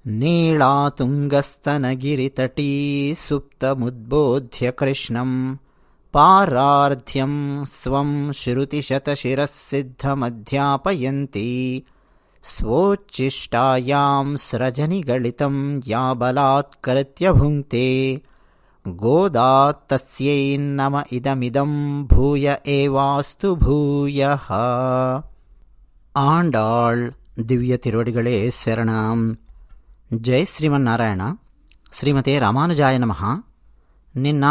నీళాతుంగస్తనగిరితటీ సుప్తముద్బోధ్య కృష్ణం పారార్ధ్యం స్వం శృతిశతశిరఃసిద్ధమధ్యాపయంతి స్వోచ్ఛిష్టాయాం స్రజనిగళితం యా బలాత్కృత్య భుంక్తే గోదా తస్యై నమ ఇదమిదం భూయ ఏవాస్తు భూయః. ఆండాళ్ దివ్య తిరువడిகளே శరణం. జై శ్రీమన్నారాయణ. శ్రీమతే రామానుజాయ నమః. నిన్న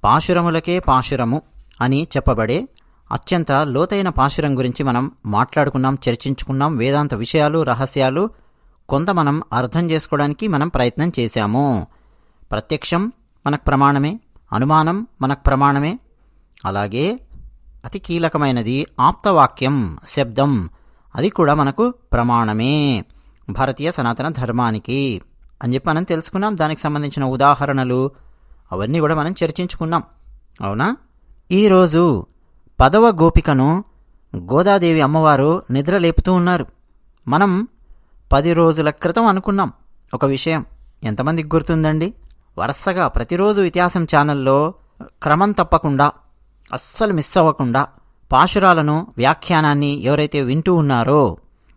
పాశురములకే పాశురము అని చెప్పబడే అత్యంత లోతైన పాశురం గురించి మనం మాట్లాడుకున్నాం, చర్చించుకున్నాం. వేదాంత విషయాలు, రహస్యాలు కొంత మనం అర్థం చేసుకోవడానికి మనం ప్రయత్నం చేశాము. ప్రత్యక్షం మనకు ప్రమాణమే, అనుమానం మనకు ప్రమాణమే. అలాగే అతి కీలకమైనది ఆప్తవాక్యం, శబ్దం, అది కూడా మనకు ప్రమాణమే భారతీయ సనాతన ధర్మానికి అని చెప్పి మనం తెలుసుకున్నాం. దానికి సంబంధించిన ఉదాహరణలు అవన్నీ కూడా మనం చర్చించుకున్నాం. అవునా? ఈరోజు 10వ గోపికను గోదాదేవి అమ్మవారు నిద్రలేపుతూ ఉన్నారు. మనం 10 రోజుల క్రితం అనుకున్నాం ఒక విషయం. ఎంతమందికి గుర్తుందండి? వరుసగా ప్రతిరోజు ఇతిహాసం ఛానల్లో క్రమం తప్పకుండా, అస్సలు మిస్ అవ్వకుండా పాశురాలను, వ్యాఖ్యానాన్ని ఎవరైతే వింటూ ఉన్నారో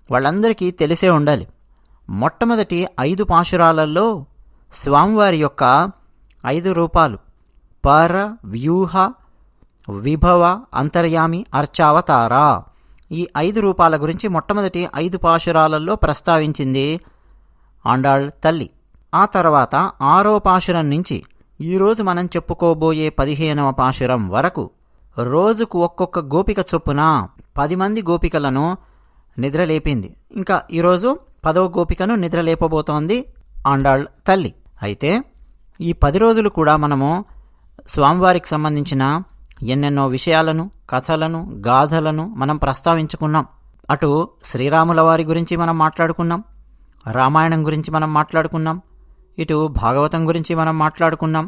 వాళ్ళందరికీ తెలిసే ఉండాలి. మొట్టమొదటి 5 పాశురాలలో స్వామివారి యొక్క 5 రూపాలు పర, వ్యూహ, విభవ, అంతర్యామి, అర్చావతార, ఈ 5 రూపాల గురించి మొట్టమొదటి 5 పాశురాలలో ప్రస్తావించింది ఆండాళ్ తల్లి. ఆ తర్వాత 6వ పాశురం నుంచి ఈరోజు మనం చెప్పుకోబోయే 15వ పాశురం వరకు రోజుకు ఒక్కొక్క గోపిక చొప్పున 10 మంది గోపికలను నిద్రలేపింది. ఇంకా ఈరోజు 10వ గోపికను నిద్రలేపబోతోంది ఆండాళ్ తల్లి. అయితే ఈ 10 రోజులు కూడా మనము స్వామివారికి సంబంధించిన ఎన్నెన్నో విషయాలను, కథలను, గాథలను మనం ప్రస్తావించుకున్నాం. అటు శ్రీరాముల వారి గురించి మనం మాట్లాడుకున్నాం, రామాయణం గురించి మనం మాట్లాడుకున్నాం, ఇటు భాగవతం గురించి మనం మాట్లాడుకున్నాం,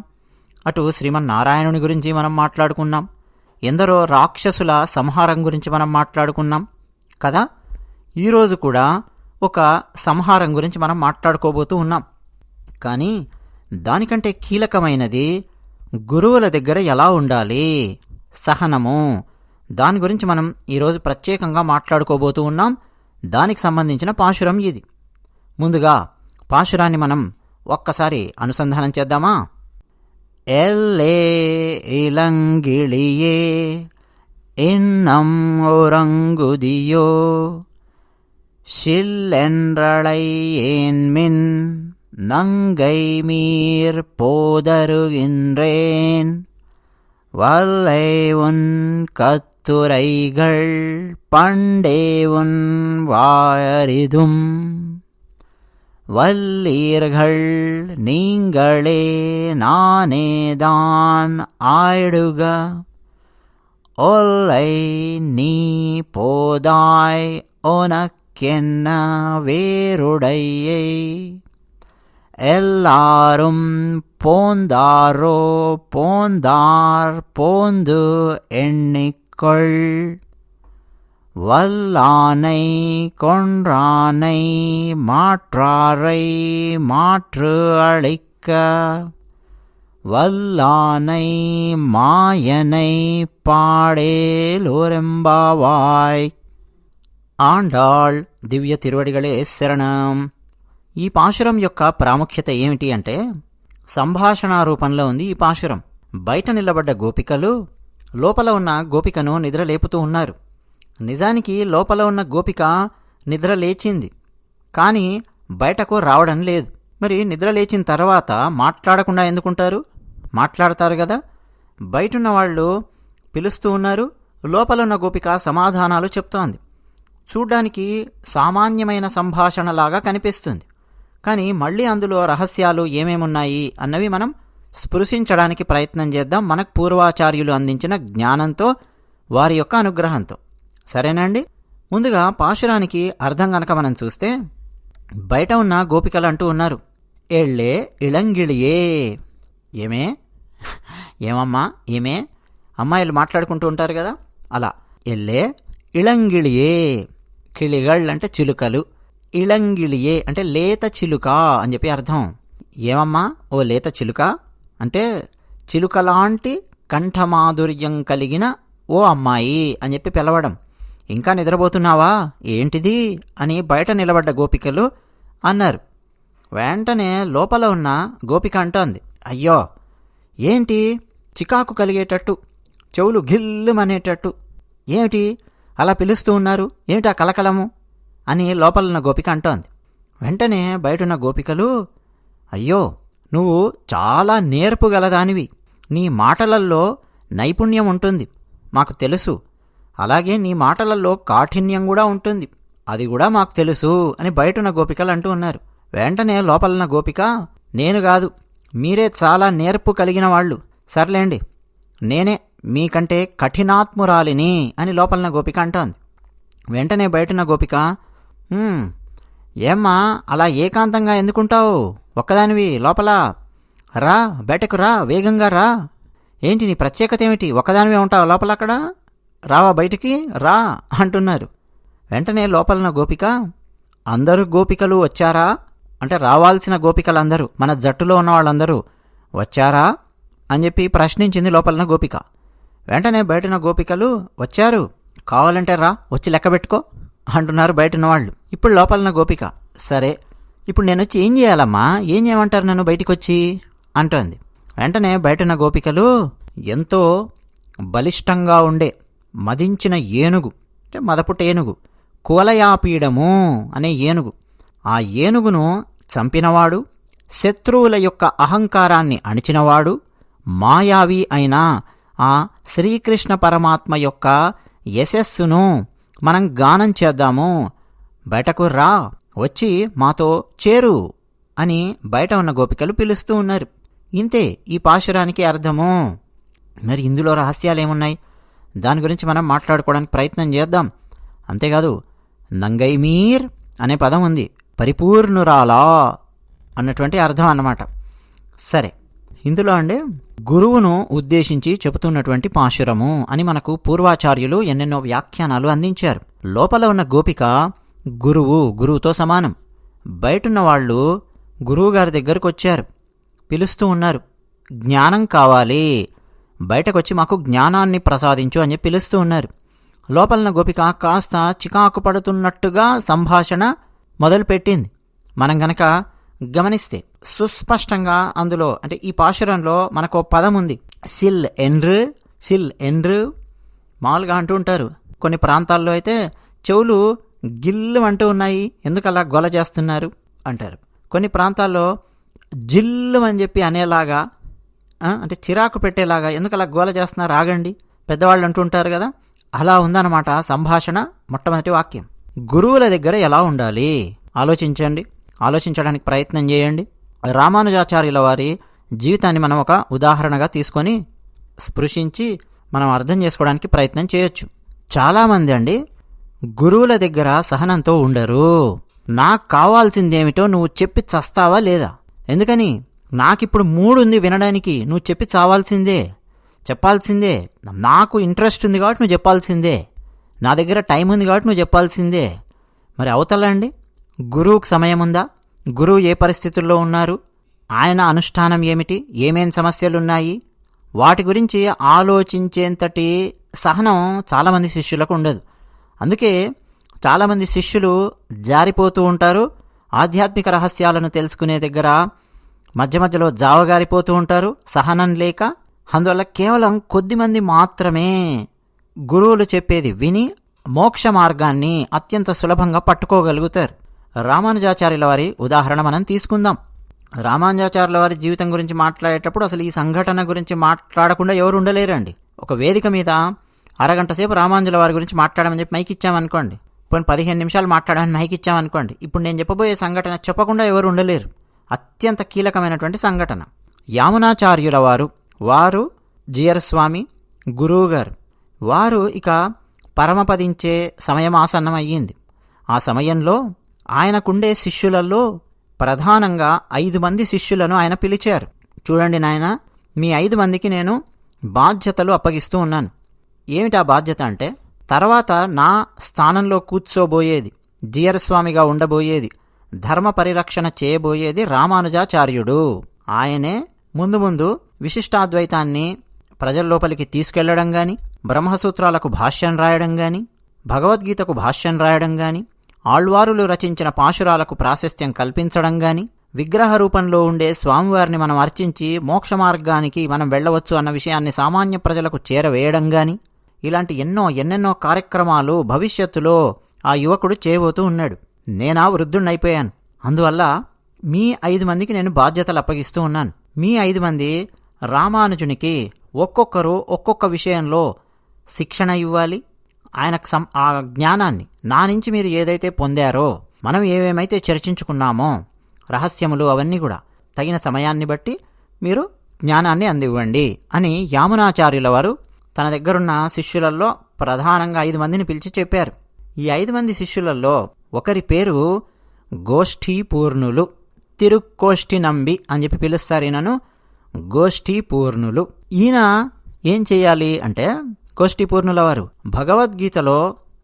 అటు శ్రీమన్నారాయణుని గురించి మనం మాట్లాడుకున్నాం, ఎందరో రాక్షసుల సంహారం గురించి మనం మాట్లాడుకున్నాం కదా. ఈరోజు కూడా ఒక సంహారం గురించి మనం మాట్లాడుకోబోతూ ఉన్నాం. కానీ దానికంటే కీలకమైనది గురువుల దగ్గర ఎలా ఉండాలి, సహనము, దాని గురించి మనం ఈరోజు ప్రత్యేకంగా మాట్లాడుకోబోతూ ఉన్నాం. దానికి సంబంధించిన పాశురం ఇది. ముందుగా పాశురాన్ని మనం ఒక్కసారి అనుసంధానం చేద్దామా? ఎల్లే ఇలంగిళియే ఎన్నం ఒరంగుదియో ஷில்லென்றளை ஏன்மின் நங்கை மீர் போதருகின்றேன் வல்லை உன் கத்துரைகள் பண்டே உன் வாயறிதும் வல்லீர்கள் நீங்களே நானேதான் ஆயிடுக ஒல்லை நீ போதாய் உனக்கென்ன வேறுடையை எல்லாரும் போந்தாரோ போந்தார் போந்து எண்ணிக்கொள் வல்லானை கொன்றானை மாற்றாரை மாற்று அளிக்க வல்லானை மாயனை పాడేలోరెంబావాయ్. ఆండాళ్ దివ్య తిరువడిகளே శరణం. ఈ పాశురం యొక్క ప్రాముఖ్యత ఏమిటి అంటే, సంభాషణ రూపంలో ఉంది ఈ పాశురం. బయట నిలబడ్డ గోపికలు లోపల ఉన్న గోపికను నిద్రలేపుతూ ఉన్నారు. నిజానికి లోపల ఉన్న గోపిక నిద్ర లేచింది, కానీ బయటకు రావడం లేదు. మరి నిద్ర లేచిన తర్వాత మాట్లాడకుండా ఎందుకుంటారు? మాట్లాడతారు కదా. బయటున్న వాళ్ళు పిలుస్తూ ఉన్నారు, లోపల ఉన్న గోపిక సమాధానాలు చెప్తోంది. చూడ్డానికి సామాన్యమైన సంభాషణలాగా కనిపిస్తుంది, కానీ మళ్ళీ అందులో రహస్యాలు ఏమేమున్నాయి అన్నవి మనం స్పృశించడానికి ప్రయత్నం చేద్దాం, మనకు పూర్వాచార్యులు అందించిన జ్ఞానంతో, వారి యొక్క అనుగ్రహంతో. సరేనండి. ముందుగా పాశురానికి అర్థం గనక మనం చూస్తే, బయట ఉన్న గోపికలు అంటూ ఉన్నారు, ఎళ్ళే ఇళంగిళియే. ఏమే, ఏమమ్మా, ఏమే, అమ్మాయిలు మాట్లాడుకుంటూ ఉంటారు కదా, అలా ఎళ్ళే ఇళంగిళియే. కిళిగళ్ళు అంటే చిలుకలు. ఇళంగిళియే అంటే లేత చిలుక అని చెప్పి అర్థం. ఏమమ్మా ఓ లేత చిలుక అంటే చిలుకలాంటి కంఠమాధుర్యం కలిగిన ఓ అమ్మాయి అని చెప్పి పిలవడం. ఇంకా నిద్రపోతున్నావా ఏంటిది అని బయట నిలబడ్డ గోపికలు అన్నారు. వెంటనే లోపల ఉన్న గోపిక అంటోంది, అయ్యో ఏంటి చికాకు కలిగేటట్టు, చెవులు గిల్లుమనేటట్టు, ఏమిటి అలా పిలుస్తూ ఉన్నారు, ఏమిటా కలకలము అని లోపలున్న గోపిక అంటోంది. వెంటనే బయటున్న గోపికలు, అయ్యో నువ్వు చాలా నేర్పు గలదానివి, నీ మాటలల్లో నైపుణ్యం ఉంటుంది, మాకు తెలుసు. అలాగే నీ మాటలలో కాఠిన్యం కూడా ఉంటుంది, అది కూడా మాకు తెలుసు అని బయటున్న గోపికలు అంటూ ఉన్నారు. వెంటనే లోపలన్న గోపిక, నేను కాదు, మీరే చాలా నేర్పు కలిగిన వాళ్ళు, సర్లేండి నేనే మీకంటే కఠినాత్మురాలిని అని లోపలన్న గోపిక అంటోంది. వెంటనే బయటున్న గోపిక, ఏమ్మా అలా ఏకాంతంగా ఎందుకుంటావు, ఒక్కదానివి లోపల రా, బయటకు రా, వేగంగా రా, ఏంటి నీ ప్రత్యేకత ఏమిటి, ఒక్కదానివే ఉంటావు లోపల, అక్కడ రావా బయటికి రా అంటున్నారు. వెంటనే లోపలన్న గోపిక, అందరూ గోపికలు వచ్చారా అంటే రావాల్సిన గోపికలందరూ, మన జట్టులో ఉన్న వాళ్ళందరూ వచ్చారా అని చెప్పి ప్రశ్నించింది లోపలన్న గోపిక. వెంటనే బయటన గోపికలు, వచ్చారు, కావాలంటే రా వచ్చి లెక్క పెట్టుకో అంటున్నారు బయటన్న వాళ్ళు. ఇప్పుడు లోపలన్న గోపిక, సరే ఇప్పుడు నేను వచ్చి ఏం చేయాలమ్మా, ఏం చేయమంటారు నన్ను బయటికి వచ్చి అంటోంది. వెంటనే బయటన్న గోపికలు, ఎంతో బలిష్టంగా ఉండే మదించిన ఏనుగు అంటే మదపుట ఏనుగు, కువలయాపీడము అనే ఏనుగు, ఆ ఏనుగును చంపినవాడు, శత్రువుల యొక్క అహంకారాన్ని అణిచినవాడు, మాయావి అయిన ఆ శ్రీకృష్ణ పరమాత్మ యొక్క యశస్సును మనం గానం చేద్దాము, బయటకు రా, వచ్చి మాతో చేరు అని బయట ఉన్న గోపికలు పిలుస్తూ ఉన్నారు. ఇంతే ఈ పాశురానికి అర్థము. మరి ఇందులో రహస్యాలేమున్నాయి, దాని గురించి మనం మాట్లాడుకోవడానికి ప్రయత్నం చేద్దాం. అంతేకాదు నంగైమీర్ అనే పదం ఉంది, పరిపూర్ణురాలా అన్నటువంటి అర్థం అన్నమాట. సరే, ఇందులో గురువును ఉద్దేశించి చెబుతున్నటువంటి పాశురము అని మనకు పూర్వాచార్యులు ఎన్నెన్నో వ్యాఖ్యానాలు అందించారు. లోపల ఉన్న గోపిక గురువుతో సమానం. బయటున్న వాళ్ళు గురువుగారి దగ్గరకు వచ్చారు, పిలుస్తూ ఉన్నారు, జ్ఞానం కావాలి, బయటకొచ్చి మాకు జ్ఞానాన్ని ప్రసాదించు అని పిలుస్తూ ఉన్నారు. లోపలన గోపిక కాస్త చికాకు పడుతున్నట్టుగా సంభాషణ మొదలుపెట్టింది. మనం గనక గమనిస్తే సుస్పష్టంగా అందులో ఈ పాశురంలో మనకు పదం ఉంది, సిల్ ఎండ్రు మామూలుగా అంటూ ఉంటారు. కొన్ని ప్రాంతాల్లో అయితే చెవులు గిల్లు అంటూ ఉన్నాయి, ఎందుకలా గొల చేస్తున్నారు అంటారు. కొన్ని ప్రాంతాల్లో జిల్లు అని చెప్పి అనేలాగా చిరాకు పెట్టేలాగా, ఎందుకలా గోల చేస్తున్నారు ఆగండి పెద్దవాళ్ళు అంటూ ఉంటారు కదా, అలా ఉందన్నమాట సంభాషణ. మొట్టమొదటి వాక్యం గురువుల దగ్గర ఎలా ఉండాలి ఆలోచించండి, ఆలోచించడానికి ప్రయత్నం చేయండి. రామానుజాచార్యుల వారి జీవితాన్ని మనం ఒక ఉదాహరణగా తీసుకొని స్పృశించి మనం అర్థం చేసుకోవడానికి ప్రయత్నం చేయొచ్చు. చాలామంది గురువుల దగ్గర సహనంతో ఉండరు. నాకు కావాల్సిందేమిటో నువ్వు చెప్పి చస్తావా లేదా, ఎందుకని నాకిప్పుడు మూడుంది వినడానికి, నువ్వు చెప్పి చెప్పాల్సిందే, నాకు ఇంట్రెస్ట్ ఉంది కాబట్టి నువ్వు చెప్పాల్సిందే, నా దగ్గర టైం ఉంది కాబట్టి నువ్వు చెప్పాల్సిందే. మరి అవతలండి గురువుకు సమయం ఉందా, గురువు ఏ పరిస్థితుల్లో ఉన్నారు, ఆయన అనుష్ఠానం ఏమిటి, ఏమేం సమస్యలున్నాయి, వాటి గురించి ఆలోచించేంతటి సహనం చాలామంది శిష్యులకు ఉండదు. అందుకే చాలామంది శిష్యులు జారిపోతూ ఉంటారు. ఆధ్యాత్మిక రహస్యాలను తెలుసుకునే దగ్గర మధ్య మధ్యలో జావగారిపోతూ ఉంటారు, సహనం లేక. అందువల్ల కేవలం కొద్దిమంది మాత్రమే గురువులు చెప్పేది విని మోక్ష మార్గాన్ని అత్యంత సులభంగా పట్టుకోగలుగుతారు. రామానుజాచార్యుల వారి ఉదాహరణ మనం తీసుకుందాం. రామానుజాచార్యుల వారి జీవితం గురించి మాట్లాడేటప్పుడు అసలు ఈ సంఘటన గురించి మాట్లాడకుండా ఎవరు ఉండలేరండి. ఒక వేదిక మీద అరగంట సేపు రామానుజుల వారి గురించి మాట్లాడమని చెప్పి మైక్ ఇచ్చామనుకోండి, పోనీ 15 నిమిషాలు మాట్లాడమని మైక్ ఇచ్చామనుకోండి, ఇప్పుడు నేను చెప్పబోయే సంఘటన చెప్పకుండా ఎవరు ఉండలేరు. అత్యంత కీలకమైనటువంటి సంఘటన. యామునాచార్యుల వారు జీయరస్వామి గురువుగారు వారు ఇక పరమపదించే సమయం ఆసన్నం అయ్యింది. ఆ సమయంలో ఆయనకుండే శిష్యులలో ప్రధానంగా 5 మంది శిష్యులను ఆయన పిలిచారు. చూడండి నాయన, మీ 5 మందికి నేను బాధ్యతలు అప్పగిస్తూ ఉన్నాను. ఏమిటా బాధ్యత అంటే, తర్వాత నా స్థానంలో కూర్చోబోయేది జీయరస్వామిగా ఉండబోయేది, ధర్మ పరిరక్షణ చేయబోయేది రామానుజాచార్యుడు. ఆయనే ముందు ముందు విశిష్టాద్వైతాన్ని ప్రజల్లోపలికి తీసుకెళ్లడం గాని, బ్రహ్మసూత్రాలకు భాష్యం రాయడం గాని, భగవద్గీతకు భాష్యం రాయడం గాని, ఆళ్వారులు రచించిన పాశురాలకు ప్రాశస్త్యం కల్పించడం గాని, విగ్రహ రూపంలో ఉండే స్వామివారిని మనం అర్చించి మోక్ష మార్గానికి మనం వెళ్లవచ్చు అన్న విషయాన్ని సామాన్య ప్రజలకు చేరవేయడం గాని, ఇలాంటి ఎన్నెన్నో కార్యక్రమాలు భవిష్యత్తులో ఆ యువకుడు చేయబోతూ ఉన్నాడు. నేనా వృద్ధుణ్ణైపోయాను. అందువల్ల మీ 5 మందికి నేను బాధ్యతలు అప్పగిస్తూ ఉన్నాను. మీ 5 మంది రామానుజునికి ఒక్కొక్కరు ఒక్కొక్క విషయంలో శిక్షణ ఇవ్వాలి. ఆయనకు ఆ జ్ఞానాన్ని నా నుంచి మీరు ఏదైతే పొందారో, మనం ఏమేమైతే చర్చించుకున్నామో రహస్యములు అవన్నీ కూడా తగిన సమయాన్ని బట్టి మీరు జ్ఞానాన్ని అందివ్వండి అని యామునాచార్యుల వారు తన దగ్గరున్న శిష్యులలో ప్రధానంగా 5 మందిని పిలిచి చెప్పారు. ఈ 5 మంది శిష్యులలో ఒకరి పేరు గోష్ఠీపూర్ణులు, తిరుక్కోష్ఠి నంబి అని చెప్పి పిలుస్తారు. ఈయనను గోష్ఠీపూర్ణులు. ఈయన ఏం చెయ్యాలి అంటే, గోష్ఠీపూర్ణుల వారు భగవద్గీతలో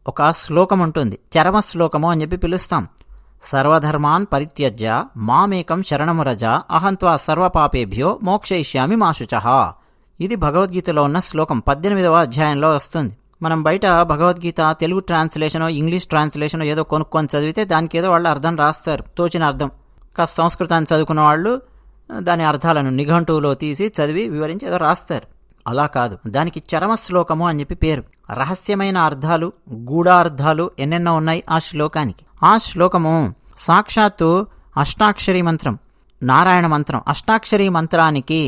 ఒక శ్లోకం ఉంటుంది, చరమ శ్లోకము అని చెప్పి పిలుస్తాం. సర్వధర్మాన్ పరిత్యజ్య మామేకం శరణమురజ అహంత్వా సర్వపాపేభ్యో మోక్షయిష్యామి మా శుచః. ఇది భగవద్గీతలో ఉన్న శ్లోకం 18వ అధ్యాయంలో వస్తుంది. మనం బయట భగవద్గీత తెలుగు ట్రాన్స్లేషనో ఇంగ్లీష్ ట్రాన్స్లేషనో ఏదో కొనుక్కొని చదివితే దానికి ఏదో వాళ్ళు అర్థం రాస్తారు, తోచిన అర్థం. కాస్త సంస్కృతాన్ని చదువుకున్న వాళ్ళు దాని అర్థాలను నిఘంటువులో తీసి చదివి వివరించి ఏదో రాస్తారు. అలా కాదు, దానికి చరమ శ్లోకము అని చెప్పి పేరు. రహస్యమైన అర్థాలు, గూఢార్థాలు ఎన్నెన్నో ఉన్నాయి ఆ శ్లోకానికి. ఆ శ్లోకము సాక్షాత్తు అష్టాక్షరీ మంత్రం, నారాయణ మంత్రం. అష్టాక్షరీ మంత్రానికి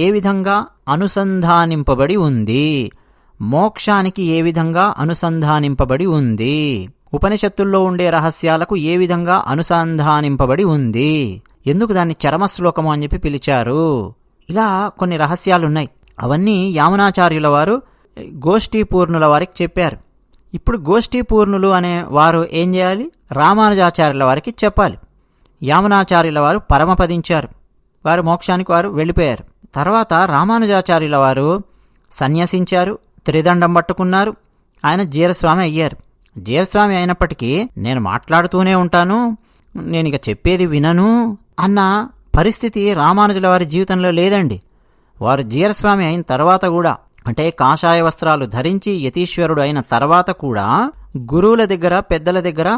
ఏ విధంగా అనుసంధానింపబడి ఉంది, మోక్షానికి ఏ విధంగా అనుసంధానింపబడి ఉంది, ఉపనిషత్తుల్లో ఉండే రహస్యాలకు ఏ విధంగా అనుసంధానింపబడి ఉంది, ఎందుకు దాన్ని చరమశ్లోకము అని చెప్పి పిలిచారు, ఇలా కొన్ని రహస్యాలున్నాయి. అవన్నీ యామునాచార్యుల వారు గోష్ఠీపూర్ణుల వారికి చెప్పారు. ఇప్పుడు గోష్ఠీపూర్ణులు అనే వారు ఏం చేయాలి, రామానుజాచార్యుల వారికి చెప్పాలి. యామునాచార్యుల వారు పరమపదించారు, వారు మోక్షానికి వారు వెళ్ళిపోయారు. తర్వాత రామానుజాచార్యుల వారు సన్యసించారు, త్రిదండం పట్టుకున్నారు, ఆయన జీరస్వామి అయ్యారు. జీరస్వామి అయినప్పటికీ నేను మాట్లాడుతూనే ఉంటాను, నేను ఇక చెప్పేది వినను అన్న పరిస్థితి రామానుజుల వారి జీవితంలో లేదండి. వారు జీరస్వామి అయిన తర్వాత కూడా, అంటే కాషాయ వస్త్రాలు ధరించి యతీశ్వరుడు అయిన తర్వాత కూడా గురువుల దగ్గర, పెద్దల దగ్గర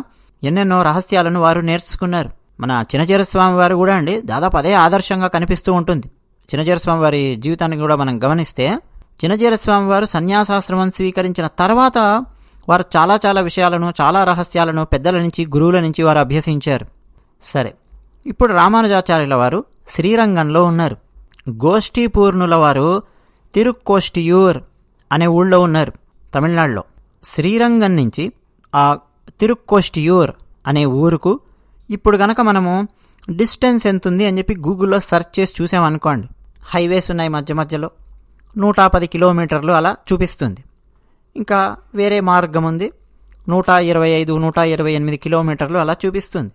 ఎన్నెన్నో రహస్యాలను వారు నేర్చుకున్నారు. మన చినజీరస్వామి వారు కూడా అండి దాదాపు అదే ఆదర్శంగా కనిపిస్తూ ఉంటుంది. చినజీరస్వామి వారి జీవితాన్ని కూడా మనం గమనిస్తే, చినజీరస్వామి వారు సన్యాసాశ్రమం స్వీకరించిన తర్వాత వారు చాలా విషయాలను, చాలా రహస్యాలను పెద్దల నుంచి, గురువుల నుంచి వారు అభ్యసించారు. సరే, ఇప్పుడు రామానుజాచార్యుల వారు శ్రీరంగంలో ఉన్నారు. గోష్ఠీపూర్ణుల వారు తిరుక్కోష్టియూర్ అనే ఊళ్ళో ఉన్నారు, తమిళనాడులో. శ్రీరంగం నుంచి ఆ తిరుక్కోష్టియూర్ అనే ఊరుకు ఇప్పుడు గనక మనము డిస్టెన్స్ ఎంతుంది అని చెప్పి గూగుల్లో సెర్చ్ చేసి చూసామనుకోండి, హైవేస్ ఉన్నాయి మధ్యలో, 110 కిలోమీటర్లు అలా చూపిస్తుంది. ఇంకా వేరే మార్గం ఉంది, 125, 128 కిలోమీటర్లు అలా చూపిస్తుంది.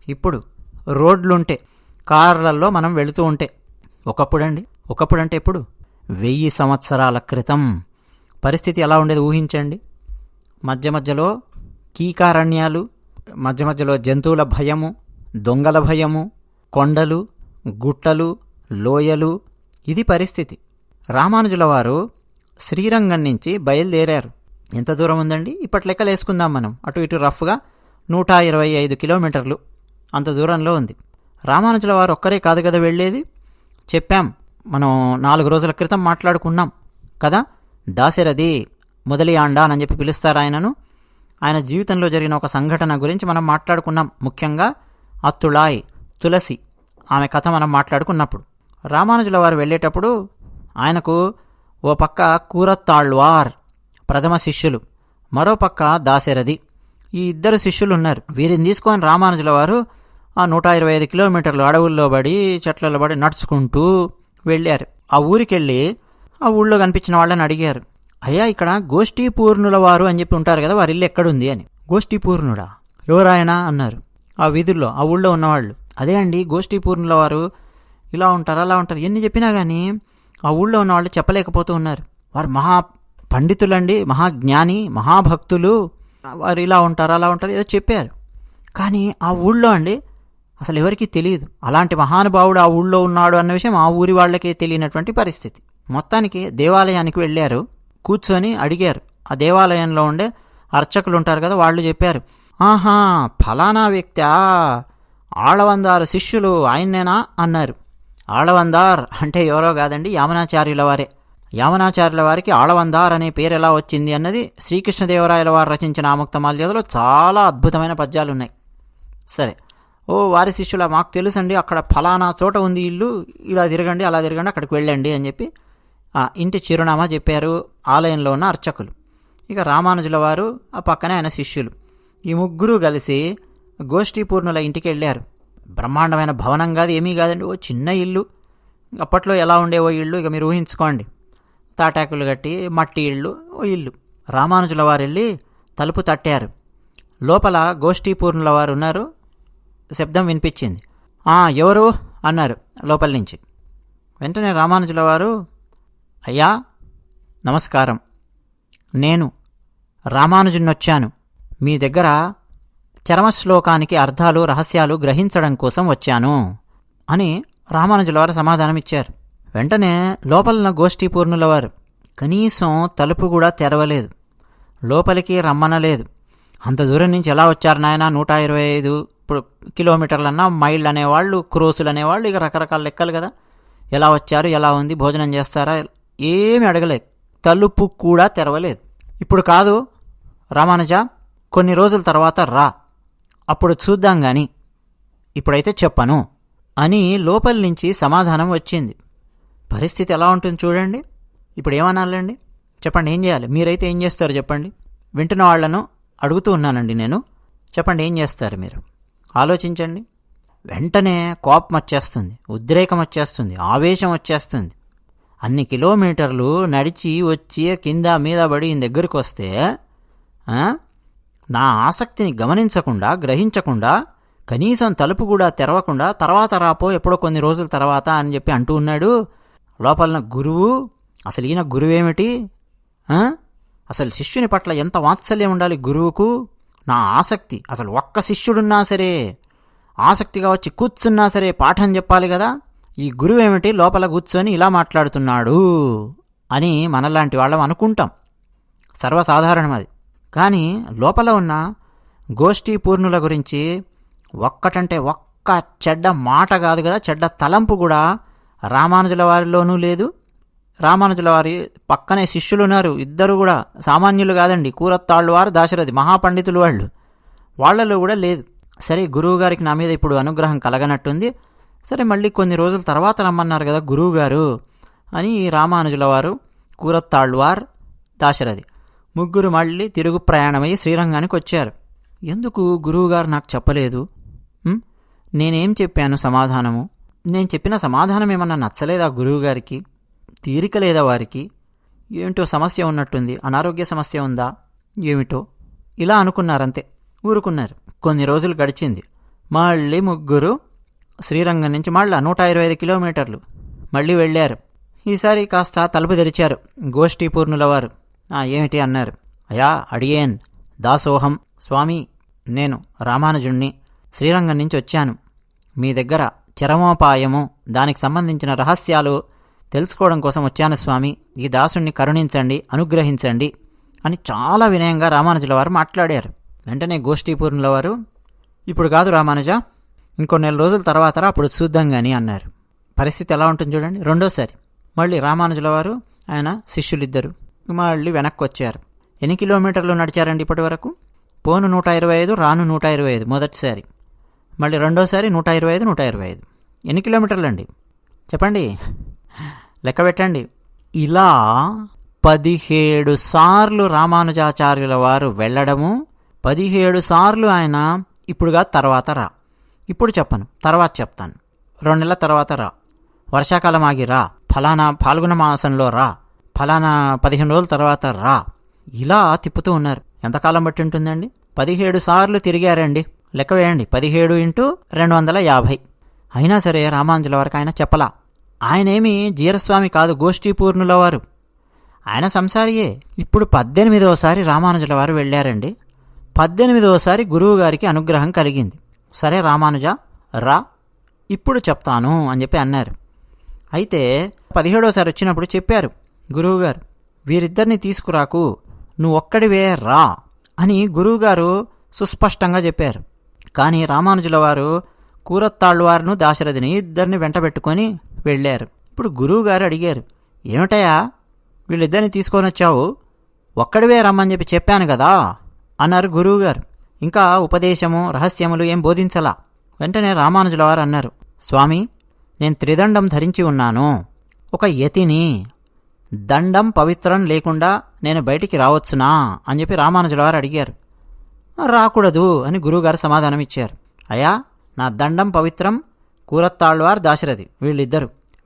ఇప్పుడు రోడ్లుంటే, కార్లలో మనం వెళుతూ ఉంటే. ఒకప్పుడంటే ఎప్పుడు 1000 సంవత్సరాల క్రితం పరిస్థితి ఎలా ఉండేది ఊహించండి. మధ్యలో కీకారణ్యాలు, మధ్యలో జంతువుల భయము, దొంగల భయము, కొండలు, గుట్టలు, లోయలు, ఇది పరిస్థితి. రామానుజుల వారు శ్రీరంగం నుంచి బయలుదేరారు. ఎంత దూరం ఉందండి, ఇప్పటి లెక్కలు వేసుకుందాం మనం, అటు ఇటు రఫ్గా 125 కిలోమీటర్లు అంత దూరంలో ఉంది. రామానుజుల వారు ఒక్కరే కాదు కదా వెళ్ళేది, చెప్పాం మనం 4 రోజుల క్రితం మాట్లాడుకున్నాం కదా. దాశరథి మొదలియాండాన్ అని చెప్పి పిలుస్తారు ఆయనను. ఆయన జీవితంలో జరిగిన ఒక సంఘటన గురించి మనం మాట్లాడుకున్నాం. ముఖ్యంగా అత్తుళాయ్ తులసి ఆమె కథ మనం మాట్లాడుకున్నప్పుడు, రామానుజుల వారు వెళ్ళేటప్పుడు ఆయనకు ఓ పక్క కూరత్తాళ్వార్ ప్రథమ శిష్యులు, మరో పక్క దాశరథి, ఈ 2 శిష్యులు ఉన్నారు. వీరిని తీసుకొని రామానుజుల వారు ఆ 125 కిలోమీటర్లు అడవుల్లో పడి, చెట్లలో పడి నడుచుకుంటూ వెళ్ళారు. ఆ ఊరికెళ్ళి ఆ ఊళ్ళో కనిపించిన వాళ్ళని అడిగారు, అయ్యా ఇక్కడ గోష్ఠీపూర్ణుల వారు అని చెప్పి ఉంటారు కదా, వారి ఇల్లు ఎక్కడుంది అని. గోష్ఠీపూర్ణుడా, ఎవరాయనా అన్నారు ఆ వీధుల్లో, ఆ ఊళ్ళో ఉన్నవాళ్ళు. అదే అండి గోష్ఠీపూర్ణుల వారు, ఇలా ఉంటారు అలా ఉంటారు, ఎన్ని చెప్పినా కానీ ఆ ఊళ్ళో ఉన్న వాళ్ళు చెప్పలేకపోతూ ఉన్నారు. వారు మహా పండితులండి, మహాజ్ఞాని, మహాభక్తులు, వారు ఇలా ఉంటారు అలా ఉంటారు ఏదో చెప్పారు. కానీ ఆ ఊళ్ళో అండి అసలు ఎవరికీ తెలియదు అలాంటి మహానుభావుడు ఆ ఊళ్ళో ఉన్నాడు అన్న విషయం ఆ ఊరి వాళ్ళకే తెలియనటువంటి పరిస్థితి. మొత్తానికి దేవాలయానికి వెళ్ళారు. కూర్చొని అడిగారు. ఆ దేవాలయంలో ఉండే అర్చకులు ఉంటారు కదా, వాళ్ళు చెప్పారు, ఆహా ఫలానా వ్యక్తి ఆళవందారు శిష్యులు ఆయన్నేనా అన్నారు. ఆళవందార్ అంటే ఎవరో కాదండి, యామనాచార్యుల వారే. యామనాచార్యుల వారికి ఆళవందార్ అనే పేరు ఎలా వచ్చింది అన్నది శ్రీకృష్ణదేవరాయల వారు రచించిన ఆముక్తమాల్యదలో చాలా అద్భుతమైన పద్యాలు ఉన్నాయి. సరే, వారి శిష్యుల మాకు తెలుసండి, అక్కడ ఫలానా చోట ఉంది ఇల్లు, ఇలా తిరగండి అలా తిరగండి అక్కడికి వెళ్ళండి అని చెప్పి ఇంటి చిరునామా చెప్పారు ఆలయంలో ఉన్న అర్చకులు. ఇక రామానుజుల వారు ఆ పక్కనే ఆయన శిష్యులు ఈ ముగ్గురు కలిసి గోష్ఠీపూర్ణుల ఇంటికి వెళ్ళారు. బ్రహ్మాండమైన భవనం కాదు, ఏమీ కాదండి, ఓ చిన్న ఇల్లు. అప్పట్లో ఎలా ఉండేవో ఇళ్ళు ఇక మీరు ఊహించుకోండి. తాటాకులు కట్టి మట్టి ఇళ్ళు, ఓ ఇల్లు. రామానుజుల వారు వెళ్ళి తలుపు తట్టారు. లోపల గోష్ఠీపూర్ణుల వారు ఉన్నారు. శబ్దం వినిపించింది. ఎవరు అన్నారు లోపల నుంచి. వెంటనే రామానుజుల వారు, అయ్యా నమస్కారం, నేను రామానుజునొచ్చాను, మీ దగ్గర చరమశ్లోకానికి అర్థాలు రహస్యాలు గ్రహించడం కోసం వచ్చాను అని రామానుజుల వారు సమాధానమిచ్చారు. వెంటనే లోపలన గోష్ఠీపూర్ణుల వారు కనీసం తలుపు కూడా తెరవలేదు, లోపలికి రమ్మనలేదు. అంత దూరం నుంచి ఎలా వచ్చారు నాయన, 125 ఇప్పుడు కిలోమీటర్లన్నా మైళ్ళు అనేవాళ్ళు, క్రోసులు అనేవాళ్ళు, ఇక రకరకాల లెక్కలు కదా. ఎలా వచ్చారు, ఎలా ఉంది, భోజనం చేస్తారా, ఏమి అడగలేదు, తలుపు కూడా తెరవలేదు. ఇప్పుడు కాదు రామానుజ, కొన్ని రోజుల తర్వాత రా, అప్పుడు చూద్దాం గాని, ఇప్పుడైతే చెప్పను అని లోపలి నుంచి సమాధానం వచ్చింది. పరిస్థితి ఎలా ఉంటుంది చూడండి. ఇప్పుడు ఏమనాలండి చెప్పండి, ఏం చేయాలి? మీరైతే ఏం చేస్తారు చెప్పండి? వింటున్న వాళ్లను అడుగుతూ ఉన్నానండి నేను. చెప్పండి, ఏం చేస్తారు మీరు? ఆలోచించండి. వెంటనే కోపం వచ్చేస్తుంది, ఉద్రేకం వచ్చేస్తుంది, ఆవేశం వచ్చేస్తుంది. అన్ని కిలోమీటర్లు నడిచి వచ్చి కింద మీద పడి దగ్గరికి వస్తే నా ఆసక్తిని గమనించకుండా గ్రహించకుండా కనీసం తలుపు కూడా తెరవకుండా తర్వాత రాపో ఎప్పుడో కొన్ని రోజుల తర్వాత అని చెప్పి అంటూ ఉన్నాడు. లోపలన గురువు, అసలు ఈయన గురువేమిటి? అసలు శిష్యుని పట్ల ఎంత వాత్సల్యం ఉండాలి గురువుకు. నా ఆసక్తి, అసలు ఒక్క శిష్యుడున్నా సరే ఆసక్తిగా వచ్చి కూర్చున్నా సరే పాఠం చెప్పాలి కదా, ఈ గురువేమిటి లోపల కూర్చొని ఇలా మాట్లాడుతున్నాడు అని మనలాంటి వాళ్ళం అనుకుంటాం, సర్వసాధారణం అది. కానీ లోపల ఉన్న గోష్ఠీపూర్ణుల గురించి ఒక్కటంటే ఒక్క చెడ్డ మాట కాదు కదా, చెడ్డ తలంపు కూడా రామానుజుల వారిలోనూ లేదు. రామానుజుల వారి పక్కనే శిష్యులు ఉన్నారు, ఇద్దరు కూడా సామాన్యులు కాదండి, కూరత్తాళ్ళవారు దాశరథి మహాపండితులు వాళ్ళలో కూడా లేదు. సరే, గురువుగారికి నా మీద ఇప్పుడు అనుగ్రహం కలగనట్టుంది, సరే మళ్ళీ కొన్ని రోజుల తర్వాత రమ్మన్నారు కదా గురువుగారు అని రామానుజుల వారు, కూరత్తాళ్ళవార్, దాశరథి ముగ్గురు మళ్ళీ తిరుగు ప్రయాణమయ్యి శ్రీరంగానికి వచ్చారు. ఎందుకు గురువుగారు నాకు చెప్పలేదు? నేనేం చెప్పాను సమాధానము? నేను చెప్పిన సమాధానం ఏమన్నా నచ్చలేదా గురువుగారికి? తీరిక లేదా వారికి? ఏమిటో సమస్య ఉన్నట్టుంది, అనారోగ్య సమస్య ఉందా ఏమిటో ఇలా అనుకున్నారంతే, ఊరుకున్నారు. కొన్ని రోజులు గడిచింది. మళ్ళీ ముగ్గురు శ్రీరంగం నుంచి మళ్ళీ 125 కిలోమీటర్లు మళ్ళీ వెళ్ళారు. ఈసారి కాస్త తలుపు తెరిచారు గోష్ఠీపూర్ణుల వారు. ఏమిటి అన్నారు. అయా అడియేన్ దాసోహం, స్వామి నేను రామానుజుణ్ణి, శ్రీరంగం నుంచి వచ్చాను, మీ దగ్గర చరమోపాయము దానికి సంబంధించిన రహస్యాలు తెలుసుకోవడం కోసం వచ్చాను స్వామి, ఈ దాసుణ్ణి కరుణించండి, అనుగ్రహించండి అని చాలా వినయంగా రామానుజుల వారు మాట్లాడారు. వెంటనే గోష్ఠీపూర్ణుల వారు, ఇప్పుడు కాదు రామానుజ, ఇంకో నెల రోజుల తర్వాత అప్పుడు చూద్దాం గాని అన్నారు. పరిస్థితి ఎలా ఉంటుంది చూడండి. రెండోసారి మళ్ళీ రామానుజుల వారు ఆయన శిష్యులిద్దరు మళ్ళీ వెనక్కి వచ్చారు. ఎన్ని కిలోమీటర్లు నడిచారండి ఇప్పటి వరకు? పోను 125, రాను 125 మొదటిసారి. మళ్ళీ రెండోసారి 125, 125. ఎన్ని కిలోమీటర్లు అండి చెప్పండి, లెక్క పెట్టండి. ఇలా 17 సార్లు రామానుజాచార్యుల వారు వెళ్ళడము, 17 సార్లు ఆయన ఇప్పుడుగా తర్వాత రా, ఇప్పుడు చెప్పను తర్వాత చెప్తాను, 2 నెలల తర్వాత రా, వర్షాకాలం ఆగి రా, ఫలానా ఫాల్గుణ మాసంలో రా, ఫలానా 15 రోజుల తర్వాత రా, ఇలా తిప్పుతూ ఉన్నారు. ఎంతకాలం బట్టి ఉంటుందండి? 17 సార్లు తిరిగారండి. లెక్క వేయండి, 17 × 250. అయినా సరే రామానుజుల వారికి ఆయన చెప్పలా. ఆయనేమి జీరస్వామి కాదు, గోష్ఠీపూర్ణుల వారు, ఆయన సంసారియే. ఇప్పుడు 18వసారి రామానుజుల వారు వెళ్ళారండి. 18వసారి గురువుగారికి అనుగ్రహం కలిగింది. సరే రామానుజ రా, ఇప్పుడు చెప్తాను అని చెప్పి అన్నారు. అయితే 17వసారి వచ్చినప్పుడు చెప్పారు గురువుగారు, వీరిద్దరిని తీసుకురాకు, నువ్వు ఒక్కడివే రా అని గురువుగారు సుస్పష్టంగా చెప్పారు. కానీ రామానుజుల వారు కూరత్తాళ్వారును దాశరథిని ఇద్దరిని వెంటబెట్టుకొని వెళ్ళారు. ఇప్పుడు గురువుగారు అడిగారు, ఏమిటయా వీళ్ళిద్దరిని తీసుకొని వచ్చావు, ఒక్కడివే రమ్మని చెప్పి చెప్పాను కదా అన్నారు గురువుగారు. ఇంకా ఉపదేశము రహస్యములు ఏం బోధించలా. వెంటనే రామానుజుల వారు అన్నారు, స్వామి నేను త్రిదండం ధరించి ఉన్నాను, ఒక యతిని, దండం పవిత్రం లేకుండా నేను బయటికి రావచ్చునా అని చెప్పి రామానుజుల వారు అడిగారు. రాకూడదు అని గురువుగారు సమాధానం ఇచ్చారు. అయ్యా నా దండం పవిత్రం, కూరత్తాళ్వార్ దాశరథి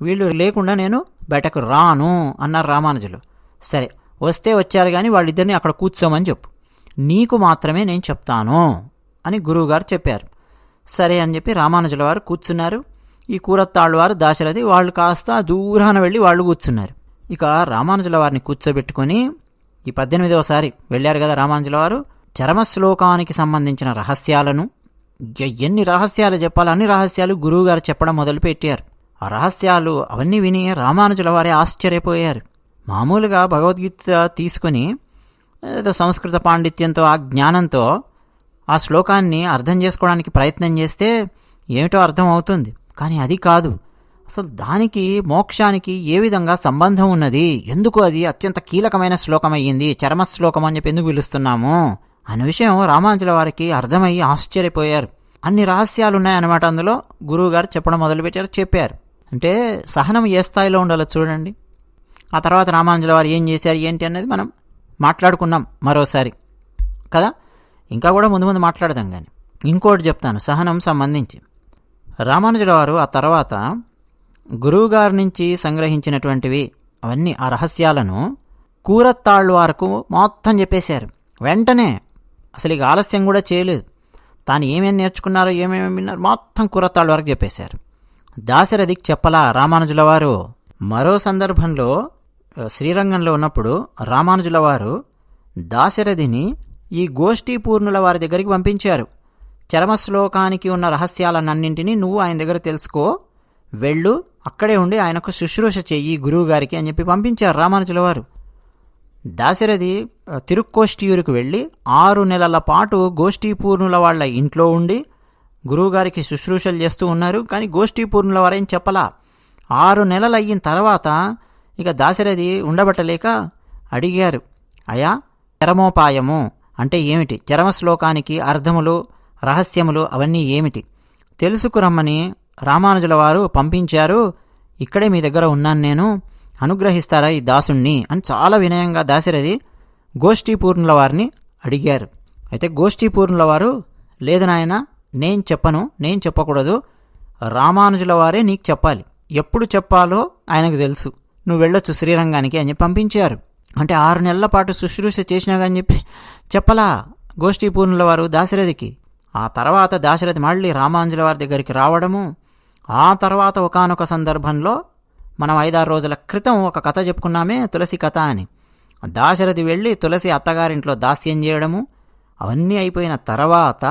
వీళ్ళు లేకుండా నేను బయటకు రాను అన్నారు రామానుజులు. సరే వస్తే వచ్చారు కానీ వాళ్ళిద్దరిని అక్కడ కూర్చోమని చెప్పు, నీకు మాత్రమే నేను చెప్తాను అని గురువుగారు చెప్పారు. సరే అని చెప్పి రామానుజుల వారు కూర్చున్నారు. ఈ కూరత్తాళ్వారు దాశరథి వాళ్ళు కాస్త దూరాన వెళ్ళి వాళ్ళు కూర్చున్నారు. ఇక రామానుజుల వారిని కూర్చోబెట్టుకొని ఈ 18వసారి వెళ్ళారు కదా రామానుజుల వారు, చరమశ్లోకానికి సంబంధించిన రహస్యాలను, ఎన్ని రహస్యాలు చెప్పాలో అన్ని రహస్యాలు గురువుగారు చెప్పడం మొదలుపెట్టారు. ఆ రహస్యాలు అవన్నీ విని రామానుజుల వారే ఆశ్చర్యపోయారు. మామూలుగా భగవద్గీత తీసుకుని ఏదో సంస్కృత పాండిత్యంతో ఆ జ్ఞానంతో ఆ శ్లోకాన్ని అర్థం చేసుకోవడానికి ప్రయత్నం చేస్తే ఏమిటో అర్థం అవుతుంది. కానీ అది కాదు, అసలు దానికి మోక్షానికి ఏ విధంగా సంబంధం ఉన్నది, ఎందుకు అది అత్యంత కీలకమైన శ్లోకం అయ్యింది, చరమశ్లోకం అని చెప్పి ఎందుకు పిలుస్తున్నాము అనే విషయం రామానుజుల వారికి అర్థమయ్యి ఆశ్చర్యపోయారు. అన్ని రహస్యాలున్నాయన్నమాట అందులో. గురువుగారు చెప్పడం మొదలుపెట్టారు, చెప్పారు. అంటే సహనం ఏ స్థాయిలో ఉండాలో చూడండి. ఆ తర్వాత రామానుజుల వారు ఏం చేశారు ఏంటి అనేది మనం మాట్లాడుకున్నాం మరోసారి కదా, ఇంకా కూడా ముందు మాట్లాడదాం. కానీ ఇంకోటి చెప్తాను సహనం సంబంధించి. రామానుజుల వారు ఆ తర్వాత గురువుగారి నుంచి సంగ్రహించినటువంటివి అవన్నీ ఆ రహస్యాలను కూరత్తాళ్వారుకు మొత్తం చెప్పేశారు. వెంటనే అసలు ఇక ఆలస్యం కూడా చేయలేదు. తాను ఏమేమి నేర్చుకున్నారో ఏమేమి విన్నారో మొత్తం కూరత్తాళ్వారుకు చెప్పేశారు. దాశరథికి చెప్పలా రామానుజుల వారు. మరో సందర్భంలో శ్రీరంగంలో ఉన్నప్పుడు రామానుజుల వారు దాశరథిని ఈ గోష్ఠీపూర్ణుల వారి దగ్గరికి పంపించారు. చరమశ్లోకానికి ఉన్న రహస్యాలన్నింటినీ నువ్వు ఆయన దగ్గర తెలుసుకో, వెళ్ళు, అక్కడే ఉండి ఆయనకు శుశ్రూష చెయ్యి గురువుగారికి అని చెప్పి పంపించారు రామానుజుల వారు. దాశరథి తిరుక్కోష్ఠీయురికి వెళ్ళి 6 నెలల పాటు గోష్ఠీపూర్ణుల వాళ్ళ ఇంట్లో ఉండి గురువుగారికి శుశ్రూషలు చేస్తూ ఉన్నారు. కానీ గోష్ఠీపూర్ణుల వారేం చెప్పలా. 6 నెలలు అయిన తర్వాత ఇక దాశరథి ఉండబట్టలేక అడిగారు, అయా చరమోపాయము అంటే ఏమిటి, చరమశ్లోకానికి అర్థములు రహస్యములు అవన్నీ ఏమిటి తెలుసుకురమ్మని రామానుజుల వారు పంపించారు. ఇక్కడే మీ దగ్గర ఉన్నాను నేను, అనుగ్రహిస్తారా ఈ దాసుణ్ణి అని చాలా వినయంగా దాశరథి గోష్ఠీపూర్ణుల వారిని అడిగారు. అయితే గోష్ఠీపూర్ణుల వారు, లేదు నాయన నేను చెప్పను, నేను చెప్పకూడదు, రామానుజుల వారే నీకు చెప్పాలి, ఎప్పుడు చెప్పాలో ఆయనకు తెలుసు, నువ్వు వెళ్ళొచ్చు శ్రీరంగానికి అని చెప్పి పంపించారు. అంటే 6 నెలల పాటు శుశ్రూష చేసినా కానీ చెప్పి చెప్పలా గోష్ఠీపూర్ణుల వారు దాశరథికి. ఆ తర్వాత దాశరథి మళ్ళీ రామానుజుల వారి దగ్గరికి రావడము. ఆ తర్వాత ఒకానొక సందర్భంలో మనం 5-6 రోజుల క్రితం ఒక కథ చెప్పుకున్నామే, తులసి కథ అని. దాశరథి వెళ్ళి తులసి అత్తగారింట్లో దాస్యం చేయడము అవన్నీ అయిపోయిన తర్వాత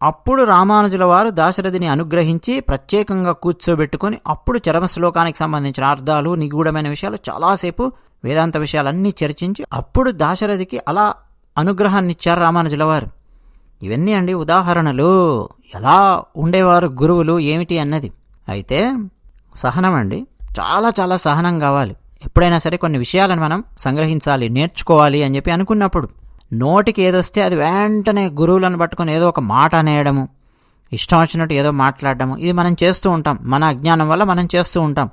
అప్పుడు రామానుజుల వారు దాశరథిని అనుగ్రహించి ప్రత్యేకంగా కూర్చోబెట్టుకొని అప్పుడు చరమశ్లోకానికి సంబంధించిన అర్థాలు నిగూఢమైన విషయాలు చాలాసేపు వేదాంత విషయాలన్నీ చర్చించి అప్పుడు దాశరథికి అలా అనుగ్రహాన్ని ఇచ్చారు రామానుజుల వారు. ఇవన్నీ అండి ఉదాహరణలు, ఎలా ఉండేవారు గురువులు ఏమిటి అన్నది. అయితే సహనం అండి, చాలా చాలా సహనం కావాలి. ఎప్పుడైనా సరే కొన్ని విషయాలను మనం సంగ్రహించాలి, నేర్చుకోవాలి అని చెప్పి అనుకున్నప్పుడు నోటికి ఏదొస్తే అది వెంటనే గురువులను పట్టుకొని ఏదో ఒక మాట అనేయడము, ఇష్టం వచ్చినట్టు ఏదో మాట్లాడడము, ఇది మనం చేస్తూ ఉంటాం. మన అజ్ఞానం వల్ల మనం చేస్తూ ఉంటాం.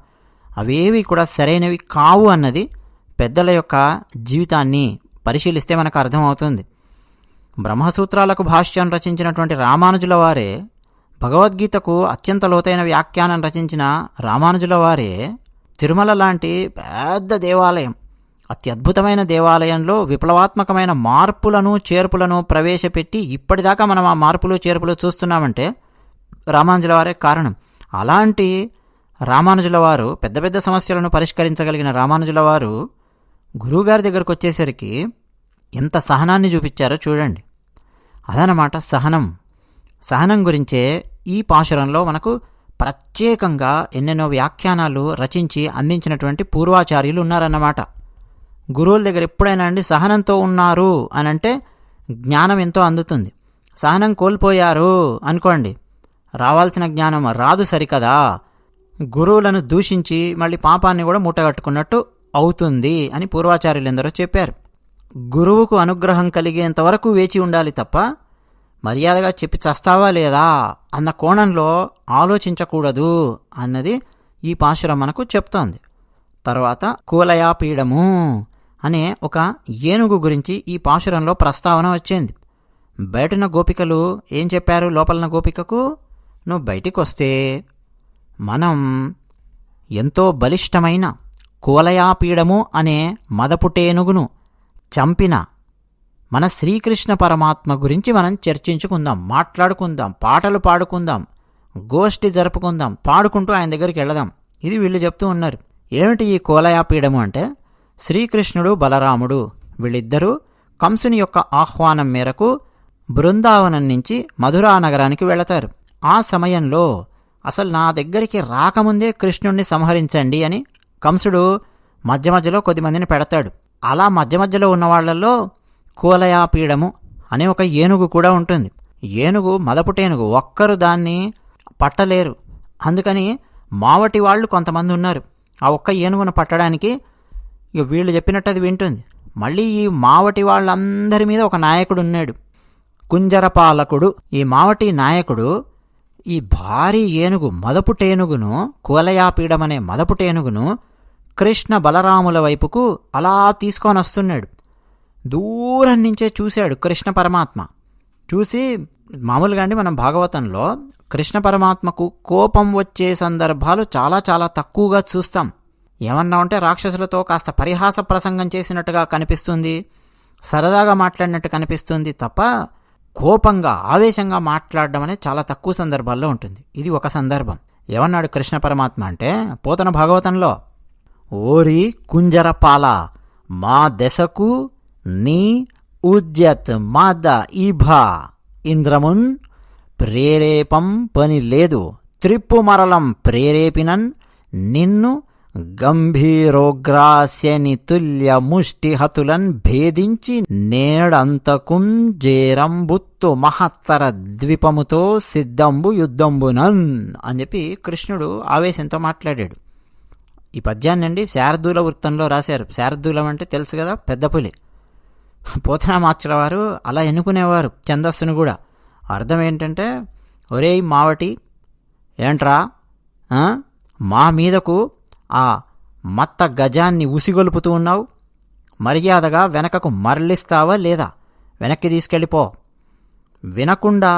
అవేవి కూడా సరైనవి కావు అన్నది పెద్దల యొక్క జీవితాన్ని పరిశీలిస్తే మనకు అర్థమవుతుంది. బ్రహ్మసూత్రాలకు భాష్యం రచించినటువంటి రామానుజుల వారే, భగవద్గీతకు అత్యంత లోతైన వ్యాఖ్యానం రచించిన రామానుజుల వారే తిరుమల లాంటి పెద్ద దేవాలయం, అత్యద్భుతమైన దేవాలయంలో విప్లవాత్మకమైన మార్పులను చేర్పులను ప్రవేశపెట్టి ఇప్పటిదాకా మనం ఆ మార్పులు చేర్పులు చూస్తున్నామంటే రామానుజుల వారే కారణం. అలాంటి రామానుజుల వారు పెద్ద పెద్ద సమస్యలను పరిష్కరించగలిగిన రామానుజుల వారు గురువుగారి దగ్గరకు వచ్చేసరికి ఎంత సహనాన్ని చూపించారో చూడండి. అదనమాట సహనం. సహనం గురించే ఈ పాశురంలో మనకు ప్రత్యేకంగా ఎన్నెన్నో వ్యాఖ్యానాలు రచించి అందించినటువంటి పూర్వాచార్యులు ఉన్నారన్నమాట. గురువుల దగ్గర ఎప్పుడైనా సహనంతో ఉన్నారు అనంటే జ్ఞానం ఎంతో అందుతుంది. సహనం కోల్పోయారు అనుకోండి, రావాల్సిన జ్ఞానం రాదు సరికదా. గురువులను దూషించి మళ్ళీ పాపాన్ని కూడా మూటగట్టుకున్నట్టు అవుతుంది అని పూర్వాచార్యులు ఎందరో చెప్పారు. గురువుకు అనుగ్రహం కలిగేంత వరకు వేచి ఉండాలి తప్ప మర్యాదగా చెప్పి చస్తావా లేదా అన్న కోణంలో ఆలోచించకూడదు అన్నది ఈ పాశురం మనకు చెప్తోంది. తర్వాత కూలయాపీడము అనే ఒక ఏనుగు గురించి ఈ పాశురంలో ప్రస్తావన వచ్చింది. బయటన గోపికలు ఏం చెప్పారు? లోపలన గోపికకు, నువ్వు బయటికి వస్తే మనం ఎంతో బలిష్టమైన కూలయాపీడము అనే మదపుటేనుగును చంపిన మన శ్రీకృష్ణ పరమాత్మ గురించి మనం చర్చించుకుందాం, మాట్లాడుకుందాం, పాటలు పాడుకుందాం, గోష్ఠి జరుపుకుందాం, పాడుకుంటూ ఆయన దగ్గరికి వెళదాం. ఇది వీళ్ళు చెప్తూ ఉన్నారు. ఏమిటి ఈ కూలయాపీడము అంటే, శ్రీకృష్ణుడు బలరాముడు వీళ్ళిద్దరూ కంసుని యొక్క ఆహ్వానం మేరకు బృందావనం నుంచి మధురా నగరానికి వెళతారు. ఆ సమయంలో అసలు నా దగ్గరికి రాకముందే కృష్ణుణ్ణి సంహరించండి అని కంసుడు మధ్య మధ్యలో కొద్దిమందిని పెడతాడు. అలా మధ్య మధ్యలో ఉన్న వాళ్లలో కూలయాపీడము అనే ఒక ఏనుగు కూడా ఉంటుంది. ఏనుగు మదపుటేనుగు, ఒక్కరు దాన్ని పట్టలేరు. అందుకని మావటి వాళ్ళు కొంతమంది ఉన్నారు. ఆ ఒక్క ఏనుగును పట్టడానికి ఇక వీళ్ళు చెప్పినట్టు అది వింటుంది. మళ్ళీ ఈ మావటి వాళ్ళందరి మీద ఒక నాయకుడు ఉన్నాడు, కుంజరపాలకుడు. ఈ మావటి నాయకుడు ఈ భారీ ఏనుగు మదపుటేనుగును, కూలయాపీడమనే మదపుటేనుగును కృష్ణ బలరాముల వైపుకు అలా తీసుకొని వస్తున్నాడు. దూరం నుంచే చూశాడు కృష్ణ పరమాత్మ. చూసి మామూలుగా మనం భాగవతంలో కృష్ణ పరమాత్మకు కోపం వచ్చే సందర్భాలు చాలా చాలా తక్కువగా చూస్తాం. ఏమన్నా ఉంటే రాక్షసులతో కాస్త పరిహాస ప్రసంగం చేసినట్టుగా కనిపిస్తుంది, సరదాగా మాట్లాడినట్టు కనిపిస్తుంది తప్ప కోపంగా ఆవేశంగా మాట్లాడడం అనేది చాలా తక్కువ సందర్భాల్లో ఉంటుంది. ఇది ఒక సందర్భం. ఏమన్నాడు కృష్ణ పరమాత్మ అంటే పోతన భాగవతంలో, ఓరి కుంజరపాల మా దశకు నీ ఉద్యత్ మాద ఇభా ఇంద్రమున్ ప్రేరేపం పని లేదు, త్రిప్పు మరలం ప్రేరేపినన్ నిన్ను గంభీరోగ్రాస్యని తుల్య ముష్టిహతులన్ భేదించి నేడంతకున్ జేరంబుత్తు మహత్తర ద్వీపముతో సిద్ధంబు యుద్ధంబునన్ అని చెప్పి కృష్ణుడు ఆవేశంతో మాట్లాడాడు. ఈ పద్యాన్ని శార్దూల వృత్తంలో రాశారు. శార్దూలం అంటే తెలుసు కదా, పెద్ద పులి. పోతనామాచ్యుల వారు అలా ఎన్నుకునేవారు ఛందస్సును కూడా. అర్థం ఏంటంటే, ఒరేయ్ మావటి, ఏంట్రా మా మీదకు ఆ మత్త గజాన్ని ఉసిగొలుపుతూ ఉన్నావు, మర్యాదగా వెనకకు మరలిస్తావా లేదా? వెనక్కి తీసుకెళ్ళిపో. వినకుండా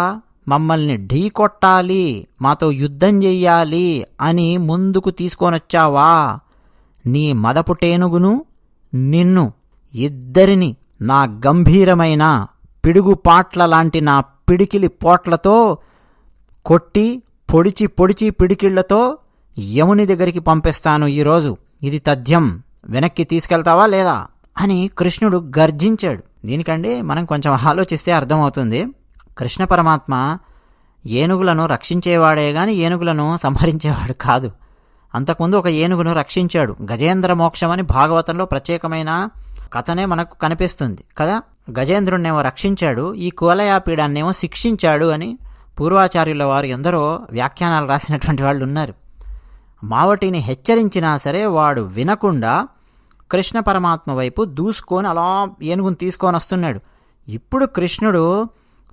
మమ్మల్ని ఢీకొట్టాలి, మాతో యుద్ధం చెయ్యాలి అని ముందుకు తీసుకొనొచ్చావా? నీ మదపుటేనుగును నిన్ను ఇద్దరిని నా గంభీరమైన పిడుగుపాట్ల లాంటి నా పిడికిలి పోట్లతో కొట్టి పొడిచి పొడిచి పిడికిళ్లతో యముని దగ్గరికి పంపిస్తాను ఈరోజు. ఇది తథ్యం, వెనక్కి తీసుకెళ్తావా లేదా అని కృష్ణుడు గర్జించాడు. దీనికండి మనం కొంచెం ఆలోచిస్తే అర్థమవుతుంది. కృష్ణ పరమాత్మ ఏనుగులను రక్షించేవాడే గాని ఏనుగులను సంహరించేవాడు కాదు. అంతకుముందు ఒక ఏనుగును రక్షించాడు. గజేంద్ర మోక్షం అని భాగవతంలో ప్రత్యేకమైన కథనే మనకు కనిపిస్తుంది కదా. గజేంద్రుణ్ణేమో రక్షించాడు, ఈ కూలయాపీడాన్నేమో శిక్షించాడు అని పూర్వాచార్యుల వారు ఎందరో వ్యాఖ్యానాలు రాసినటువంటి వాళ్ళు ఉన్నారు. మావటిని హెచ్చరించినా సరే వాడు వినకుండా కృష్ణ పరమాత్మ వైపు దూసుకొని అలా ఏనుగును తీసుకొని వస్తున్నాడు. ఇప్పుడు కృష్ణుడు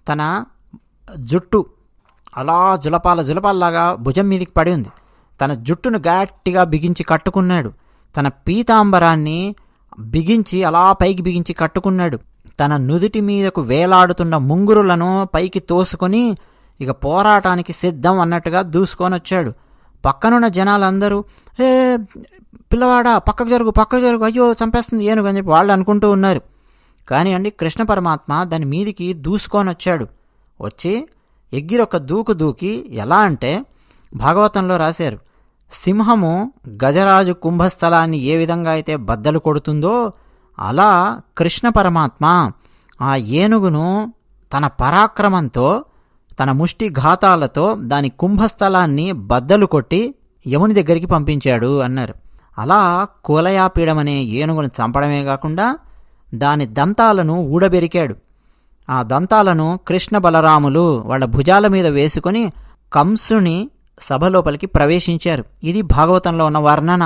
తన జుట్టు అలా జులపాలలాగా భుజం మీదికి పడి ఉంది. తన జుట్టును గట్టిగా బిగించి కట్టుకున్నాడు. తన పీతాంబరాన్ని బిగించి అలా పైకి బిగించి కట్టుకున్నాడు. తన నుదుటి మీదకు వేలాడుతున్న ముంగురులను పైకి తోసుకొని ఇక పోరాటానికి సిద్ధం అన్నట్టుగా దూసుకొని వచ్చాడు. పక్కనున్న జనాలందరూ ఏ పిల్లవాడా పక్కకు జరుగు అయ్యో చంపేస్తుంది ఏనుగు అని చెప్పి వాళ్ళు అనుకుంటూ ఉన్నారు. కానీ కృష్ణ పరమాత్మ దాని మీదికి దూసుకొని వచ్చాడు. వచ్చి ఎగ్గిరొక దూకి ఎలా అంటే భాగవతంలో రాశారు, సింహము గజరాజు కుంభస్థలాన్ని ఏ విధంగా అయితే బద్దలు కొడుతుందో అలా కృష్ణ పరమాత్మ ఆ ఏనుగును తన పరాక్రమంతో తన ముష్టి ఘాతాలతో దాని కుంభస్థలాన్ని బద్దలు కొట్టి యముని దగ్గరికి పంపించాడు అన్నారు. అలా కులయాపీడమనే ఏనుగును చంపడమే కాకుండా దాని దంతాలను ఊడబెరికాడు. ఆ దంతాలను కృష్ణ బలరాములు వాళ్ళ భుజాల మీద వేసుకొని కంసుని సభలోపలికి ప్రవేశించారు. ఇది భాగవతంలో ఉన్న వర్ణన.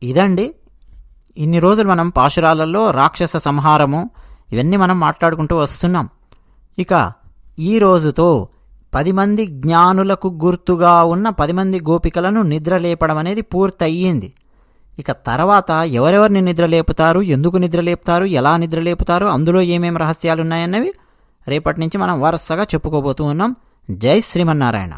ఇదండి, ఇన్ని రోజులు మనం పాశురాలలో రాక్షస సంహారము ఇవన్నీ మనం మాట్లాడుకుంటూ వస్తున్నాం. ఇక ఈ రోజుతో 10 మంది జ్ఞానులకు గుర్తుగా ఉన్న 10 మంది గోపికలను నిద్రలేపడం అనేది పూర్తయ్యింది. ఇక తర్వాత ఎవరెవరిని నిద్రలేపుతారు, ఎందుకు నిద్రలేపుతారు, ఎలా నిద్రలేపుతారు, అందులో ఏమేమి రహస్యాలున్నాయన్నవి రేపటి నుంచి మనం వరుసగా చెప్పుకోబోతూ ఉన్నాం. జై శ్రీమన్నారాయణ.